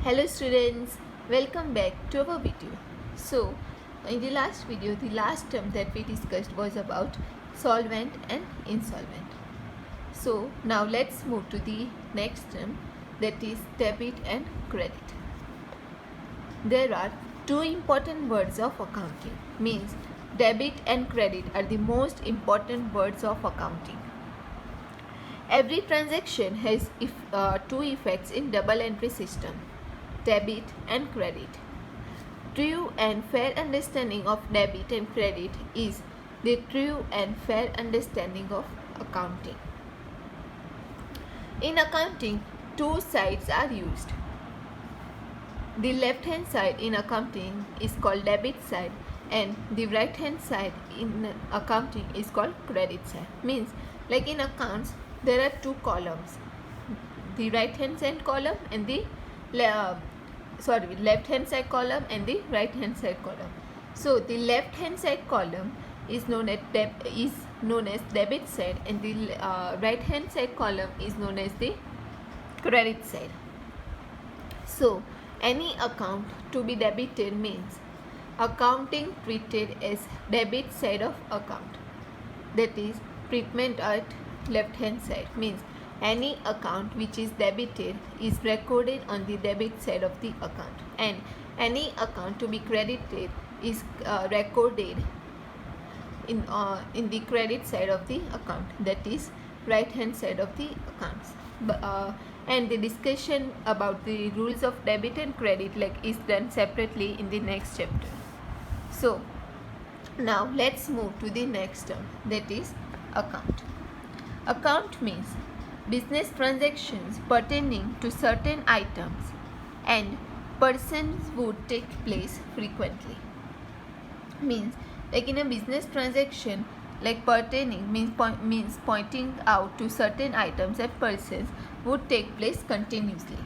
Hello students, welcome back to our video. So in the last video, the last term that we discussed was about solvent and insolvent. So now let's move to the next term, that is debit and credit. There are two important words of accounting, means debit and credit are the most important words of accounting. Every transaction has two effects in double entry system, debit and credit. True and fair understanding of debit and credit is the true and fair understanding of accounting. In accounting, two sides are used. The left hand side in accounting is called debit side and the right hand side in accounting is called credit side. Means like in accounts there are two columns, the right hand side column and the left hand side column and the right hand side column. So the left hand side column is known as debit side and the right hand side column is known as the credit side. So any account to be debited means accounting treated as debit side of account, that is treatment at left hand side, means any account which is debited is recorded on the debit side of the account and any account to be credited is recorded in the credit side of the account, that is right hand side of the accounts. And the discussion about the rules of debit and credit is done separately in the next chapter. So now let's move to the next term, that is account. Account means business transactions pertaining to certain items and persons would take place frequently. Means like in a business transaction, pertaining means pointing out to certain items and persons would take place continuously.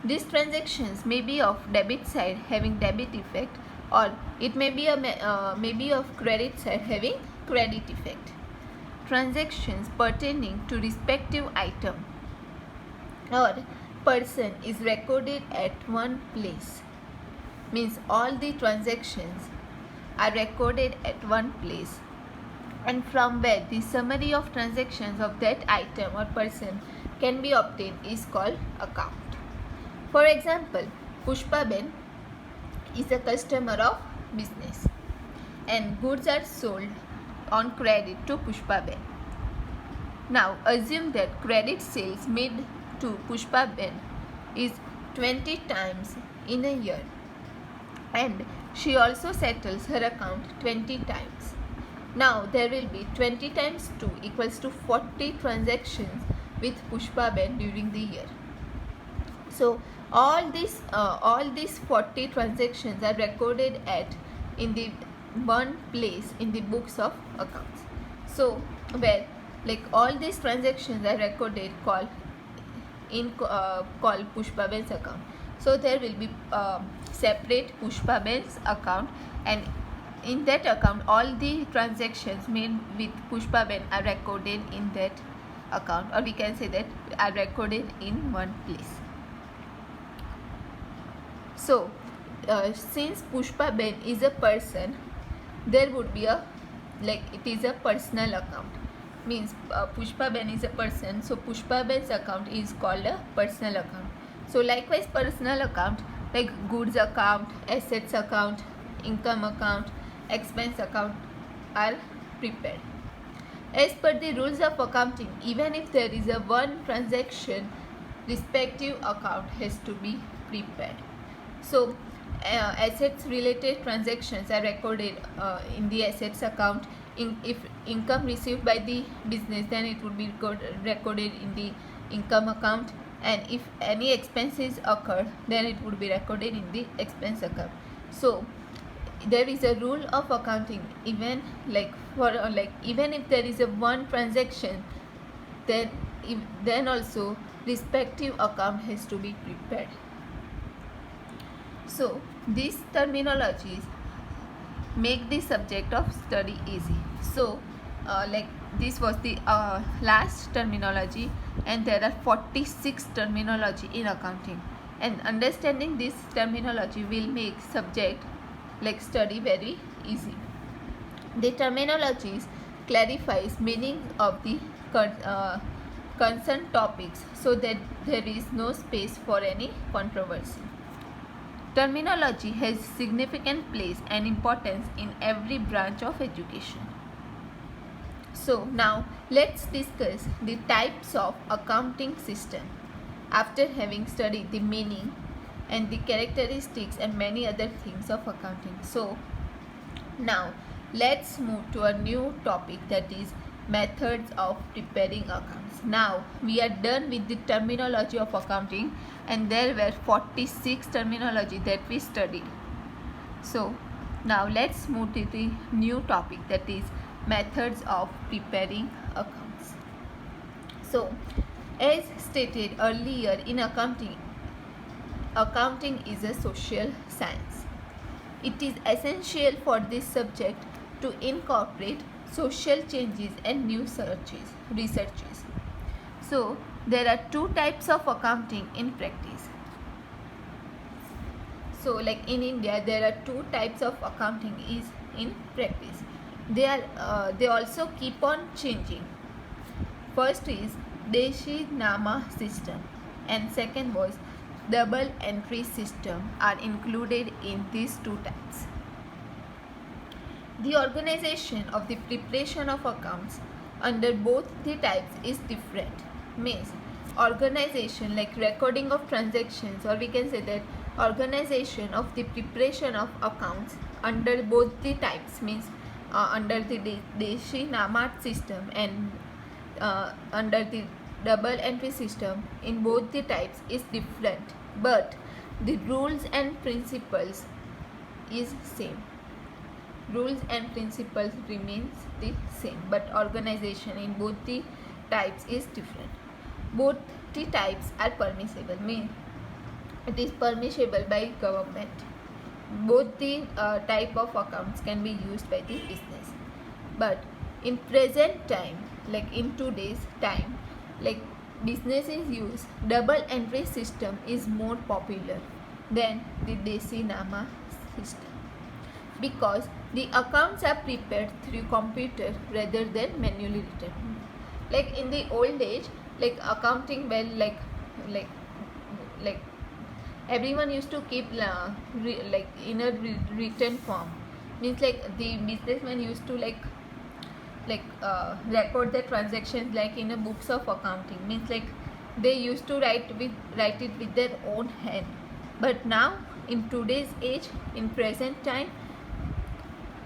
These transactions may be of debit side having debit effect, or it may be of credit side having credit effect. Transactions pertaining to respective item or person is recorded at one place, means all the transactions are recorded at one place and from where the summary of transactions of that item or person can be obtained is called account. For example, Pushpaben is a customer of business and goods are sold on credit to Pushpaben. Now assume that credit sales made to Pushpaben is 20 times in a year and she also settles her account 20 times. Now there will be 20 times 2 equals to 40 transactions with Pushpaben during the year. So all these 40 transactions are recorded in the one place in the books of accounts. So where all these transactions are recorded called Pushpaben's account. So there will be separate Pushpaben's account and in that account all the transactions made with Pushpaben are recorded in that account, or we can say that are recorded in one place. So since Pushpaben is a person, there would be it is a personal account, means Pushpaben is a person, so Pushpaben's account is called a personal account. So likewise personal account like goods account, assets account, income account, expense account are prepared. As per the rules of accounting, even if there is a one transaction, respective account has to be prepared. So assets related transactions are recorded in the assets account. If income received by the business, then it would be recorded in the income account, and if any expenses occur, then it would be recorded in the expense account. So there is a rule of accounting, even even if there is a one transaction, then also respective account has to be prepared. So these terminologies make the subject of study easy. So this was the last terminology, and there are 46 terminology in accounting, and understanding this terminology will make subject like study very easy. The terminologies clarifies meaning of the concerned topics so that there is no space for any controversy. Terminology has significant place and importance in every branch of education. So now let's discuss the types of accounting system after having studied the meaning and the characteristics and many other things of accounting. So now let's move to a new topic, that is methods of preparing accounts. Now we are done with the terminology of accounting, and there were 46 terminology that we studied. So now let's move to the new topic, that is methods of preparing accounts. So as stated earlier, in accounting is a social science. It is essential for this subject to incorporate social changes and new researches. So there are two types of accounting in practice. So like in India, there are two types of accounting is in practice. They also keep on changing. First is Deshi Nama system, and second was double entry system are included in these two types. The organization of the preparation of accounts under both the types is different. Means organization like recording of transactions, or we can say that organization of the preparation of accounts under both the types, means under the Deshi Nama system and under the double entry system in both the types is different, but the rules and principles is same. Rules and principles remains the same, but organization in both the types is different. Both the types are permissible, means it is permissible by government. Both the type of accounts can be used by the business, but in present time, like in today's time, like businesses use double entry system is more popular than the Deshi Nama system, because the accounts are prepared through computer rather than manually written. Like in the old age, like accounting, well, like everyone used to keep like in a written form. Means like the businessman used to record the transactions like in a books of accounting. Means like they used to write it with their own hand. But now in today's age, in present time,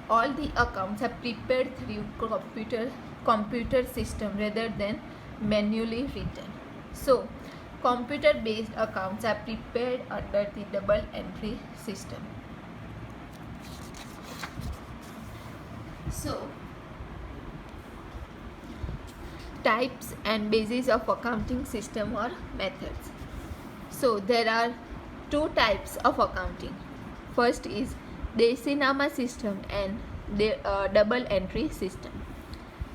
all the accounts are prepared through computer system rather than manually written. So computer based accounts are prepared under the double entry system. So types and basis of accounting system or methods. So there are two types of accounting. First is Deshi Nama system and the double entry system.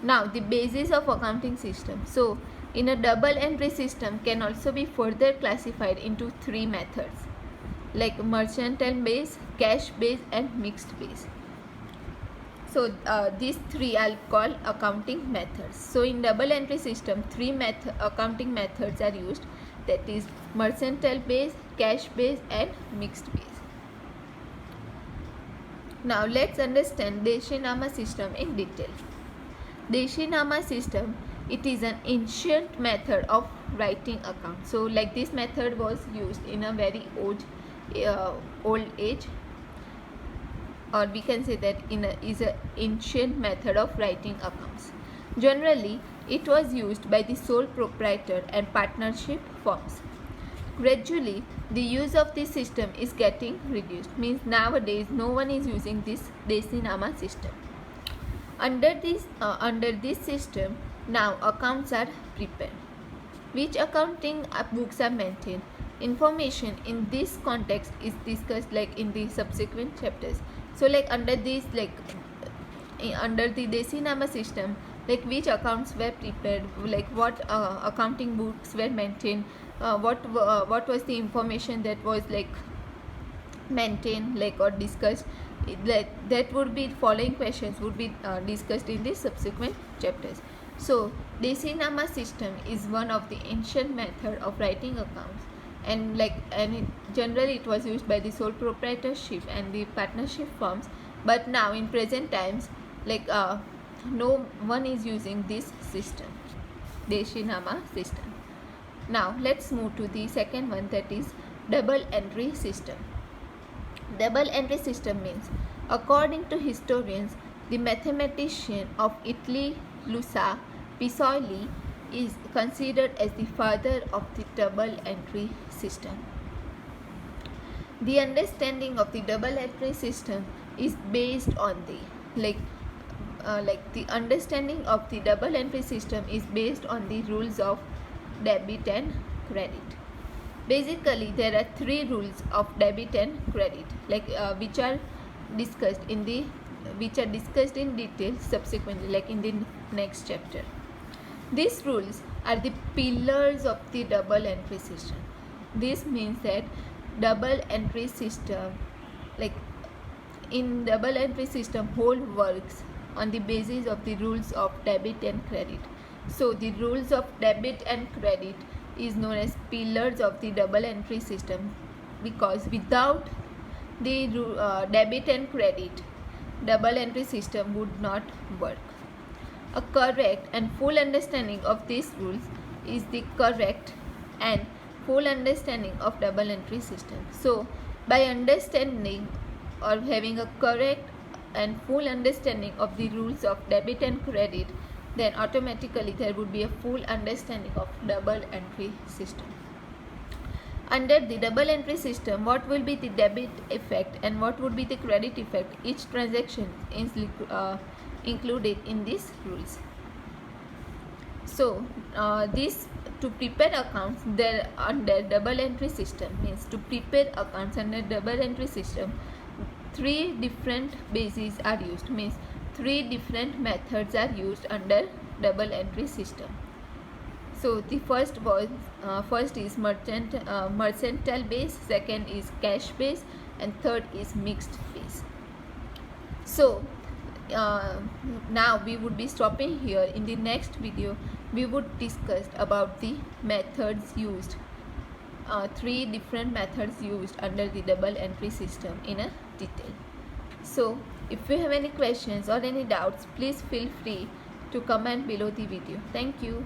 Now the basis of accounting system. So in a double entry system can also be further classified into three methods, like mercantile base, cash base and mixed base. So these three I'll call accounting methods. So in double entry system, three accounting methods are used, that is mercantile base, cash base and mixed base. Now let's understand Deshi Nama system in detail. Deshi Nama system, it is an ancient method of writing accounts. So like this method was used in a very old age, or we can say that is an ancient method of writing accounts. Generally, it was used by the sole proprietor and partnership firms. Gradually, the use of this system is getting reduced. Means nowadays no one is using this Deshi Nama system. Under this system, now accounts are prepared. Which accounting books are maintained? Information in this context is discussed like in the subsequent chapters. So like under the Deshi Nama system, like which accounts were prepared, like what accounting books were maintained, what was the information that was like maintained, like or discussed. That would be following questions would be discussed in the subsequent chapters. So Desinama system is one of the ancient method of writing accounts, and generally it was used by the sole proprietorship and the partnership firms, but now in present times, no one is using this system, Desinama system. Now let's move to the second one, that is double entry system. Double entry system means, according to historians, the mathematician of Italy Luca Pacioli is considered as the father of the double entry system. The understanding of the double entry system is based on the the understanding of the double entry system is based on the rules of debit and credit. Basically, there are three rules of debit and credit, which are discussed in detail subsequently, like in the next chapter. These rules are the pillars of the double entry system. This means that double entry system, in double entry system, whole works on the basis of the rules of debit and credit. So the rules of debit and credit is known as pillars of the double entry system, because without the debit and credit, double entry system would not work. A correct and full understanding of these rules is the correct and full understanding of double entry system. So by understanding or having a correct and full understanding of the rules of debit and credit, then automatically there would be a full understanding of double entry system. Under the double entry system, what will be the debit effect and what would be the credit effect? Each transaction is included in these rules. So this to prepare accounts there under double entry system means, to prepare accounts under double entry system, three different bases are used, means three different methods are used under double entry system. So the first is mercantile base, second is cash base, and third is mixed base. So now we would be stopping here. In the next video we would discuss about the methods used, three different methods used under the double entry system in a detail. So if you have any questions or any doubts, please feel free to comment below the video. Thank you.